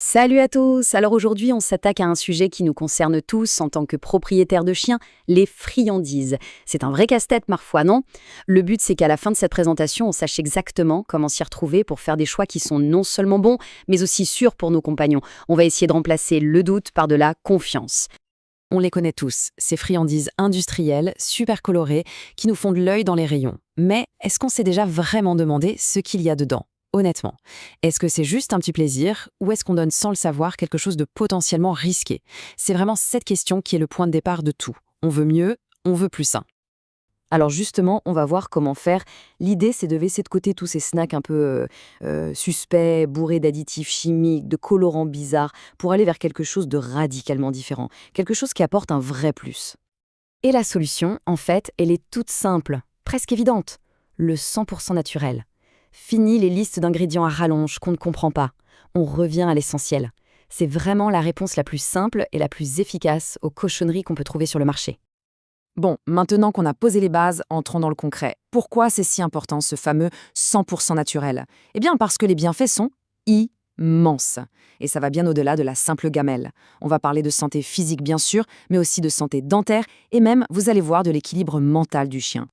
Salut à tous. Alors aujourd'hui, on s'attaque à un sujet qui nous concerne tous en tant que propriétaires de chiens, les friandises. C'est un vrai casse-tête parfois, non? Le but, c'est qu'à la fin de cette présentation, on sache exactement comment s'y retrouver pour faire des choix qui sont non seulement bons, mais aussi sûrs pour nos compagnons. On va essayer de remplacer le doute par de la confiance. On les connaît tous, ces friandises industrielles, super colorées, qui nous font de l'œil dans les rayons. Mais est-ce qu'on s'est déjà vraiment demandé ce qu'il y a dedans? Honnêtement, est-ce que c'est juste un petit plaisir ou est-ce qu'on donne sans le savoir quelque chose de potentiellement risqué? C'est vraiment cette question qui est le point de départ de tout. On veut mieux, on veut plus sain. Alors justement, on va voir comment faire. L'idée, c'est de laisser de côté tous ces snacks un peu suspects, bourrés d'additifs chimiques, de colorants bizarres, pour aller vers quelque chose de radicalement différent, quelque chose qui apporte un vrai plus. Et la solution, en fait, elle est toute simple, presque évidente. Le 100% naturel. Fini les listes d'ingrédients à rallonge qu'on ne comprend pas. On revient à l'essentiel. C'est vraiment la réponse la plus simple et la plus efficace aux cochonneries qu'on peut trouver sur le marché. Bon, maintenant qu'on a posé les bases, entrons dans le concret. Pourquoi c'est si important ce fameux 100% naturel? Eh bien parce que les bienfaits sont immenses. Et ça va bien au-delà de la simple gamelle. On va parler de santé physique bien sûr, mais aussi de santé dentaire et même, vous allez voir, de l'équilibre mental du chien.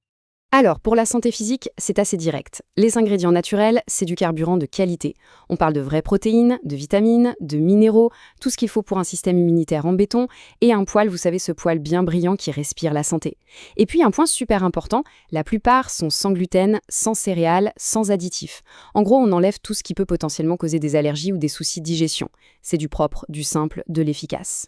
Alors, pour la santé physique, c'est assez direct. Les ingrédients naturels, c'est du carburant de qualité. On parle de vraies protéines, de vitamines, de minéraux, tout ce qu'il faut pour un système immunitaire en béton, et un poil, vous savez, ce poil bien brillant qui respire la santé. Et puis, un point super important, la plupart sont sans gluten, sans céréales, sans additifs. En gros, on enlève tout ce qui peut potentiellement causer des allergies ou des soucis de digestion. C'est du propre, du simple, de l'efficace.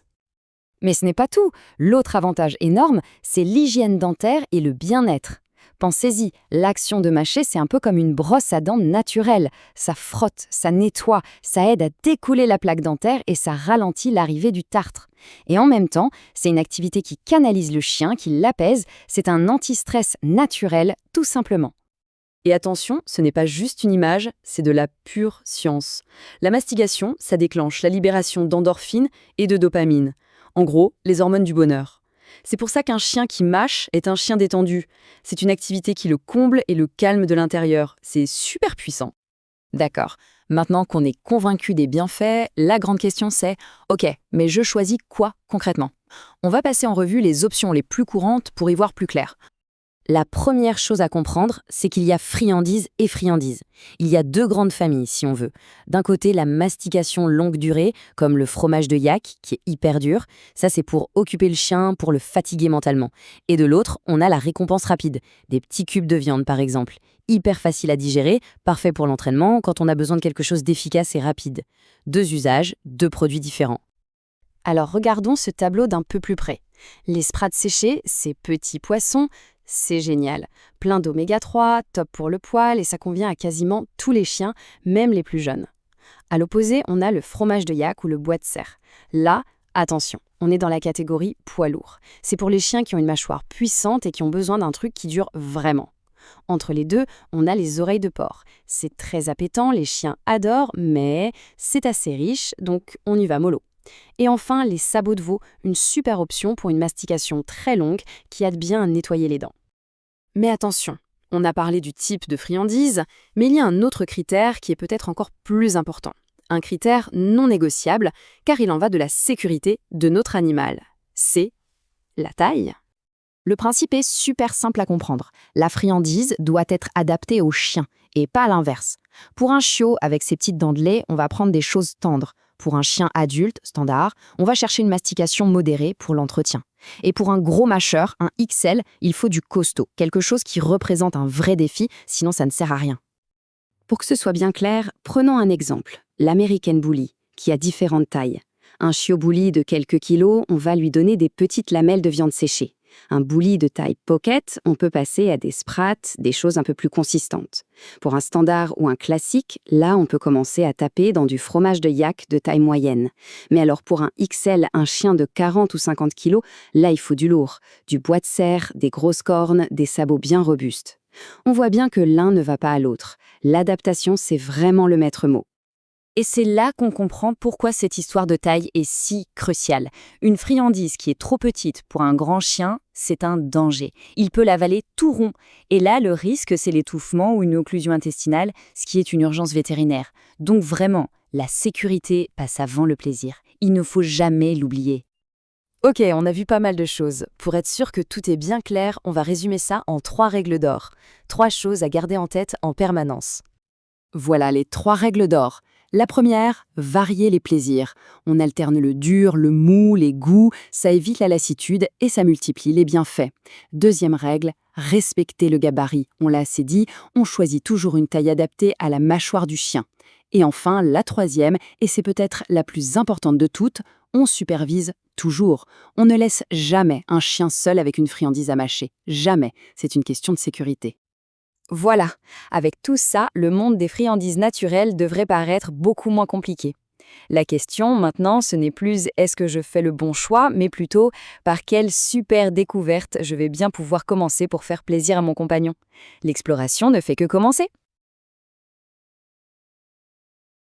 Mais ce n'est pas tout. L'autre avantage énorme, c'est l'hygiène dentaire et le bien-être. Pensez-y, l'action de mâcher, c'est un peu comme une brosse à dents naturelle. Ça frotte, ça nettoie, ça aide à découler la plaque dentaire et ça ralentit l'arrivée du tartre. Et en même temps, c'est une activité qui canalise le chien, qui l'apaise, c'est un anti-stress naturel, tout simplement. Et attention, ce n'est pas juste une image, c'est de la pure science. La mastication, ça déclenche la libération d'endorphines et de dopamine. En gros, les hormones du bonheur. C'est pour ça qu'un chien qui mâche est un chien détendu. C'est une activité qui le comble et le calme de l'intérieur. C'est super puissant. D'accord. Maintenant qu'on est convaincu des bienfaits, la grande question c'est OK, mais je choisis quoi concrètement? On va passer en revue les options les plus courantes pour y voir plus clair. La première chose à comprendre, c'est qu'il y a friandises et friandises. Il y a deux grandes familles, si on veut. D'un côté, la mastication longue durée, comme le fromage de yak, qui est hyper dur. Ça, c'est pour occuper le chien, pour le fatiguer mentalement. Et de l'autre, on a la récompense rapide. Des petits cubes de viande, par exemple. Hyper facile à digérer, parfait pour l'entraînement, quand on a besoin de quelque chose d'efficace et rapide. Deux usages, deux produits différents. Alors regardons ce tableau d'un peu plus près. Les sprats séchés, ces petits poissons, c'est génial. Plein d'oméga 3, top pour le poil et ça convient à quasiment tous les chiens, même les plus jeunes. À l'opposé, on a le fromage de yak ou le bois de cerf. Là, attention, on est dans la catégorie poids lourd. C'est pour les chiens qui ont une mâchoire puissante et qui ont besoin d'un truc qui dure vraiment. Entre les deux, on a les oreilles de porc. C'est très appétant, les chiens adorent, mais c'est assez riche, donc on y va mollo. Et enfin, les sabots de veau, une super option pour une mastication très longue qui aide bien à nettoyer les dents. Mais attention, on a parlé du type de friandise, mais il y a un autre critère qui est peut-être encore plus important. Un critère non négociable, car il en va de la sécurité de notre animal. C'est la taille. Le principe est super simple à comprendre. La friandise doit être adaptée au chien, et pas à l'inverse. Pour un chiot avec ses petites dents de lait, on va prendre des choses tendres. Pour un chien adulte, standard, on va chercher une mastication modérée pour l'entretien. Et pour un gros mâcheur, un XL, il faut du costaud, quelque chose qui représente un vrai défi, sinon ça ne sert à rien. Pour que ce soit bien clair, prenons un exemple, l'American Bully, qui a différentes tailles. Un chiot bully de quelques kilos, on va lui donner des petites lamelles de viande séchée. Un bully de taille pocket, on peut passer à des sprats, des choses un peu plus consistantes. Pour un standard ou un classique, là, on peut commencer à taper dans du fromage de yak de taille moyenne. Mais alors pour un XL, un chien de 40 ou 50 kilos, là, il faut du lourd, du bois de cerf, des grosses cornes, des sabots bien robustes. On voit bien que l'un ne va pas à l'autre. L'adaptation, c'est vraiment le maître mot. Et c'est là qu'on comprend pourquoi cette histoire de taille est si cruciale. Une friandise qui est trop petite pour un grand chien, c'est un danger. Il peut l'avaler tout rond. Et là, le risque, c'est l'étouffement ou une occlusion intestinale, ce qui est une urgence vétérinaire. Donc vraiment, La sécurité passe avant le plaisir. Il ne faut jamais l'oublier. Ok, on a vu pas mal de choses. Pour être sûr que tout est bien clair, on va résumer ça en 3 règles d'or. 3 choses à garder en tête en permanence. Voilà les 3 règles d'or. La première, varier les plaisirs. On alterne le dur, le mou, les goûts, ça évite la lassitude et ça multiplie les bienfaits. Deuxième règle, respecter le gabarit. On l'a assez dit, on choisit toujours une taille adaptée à la mâchoire du chien. Et enfin, la troisième, et c'est peut-être la plus importante de toutes, on supervise toujours. On ne laisse jamais un chien seul avec une friandise à mâcher. Jamais. C'est une question de sécurité. Voilà, avec tout ça, le monde des friandises naturelles devrait paraître beaucoup moins compliqué. La question maintenant, ce n'est plus est-ce que je fais le bon choix, mais plutôt par quelle super découverte je vais bien pouvoir commencer pour faire plaisir à mon compagnon. L'exploration ne fait que commencer.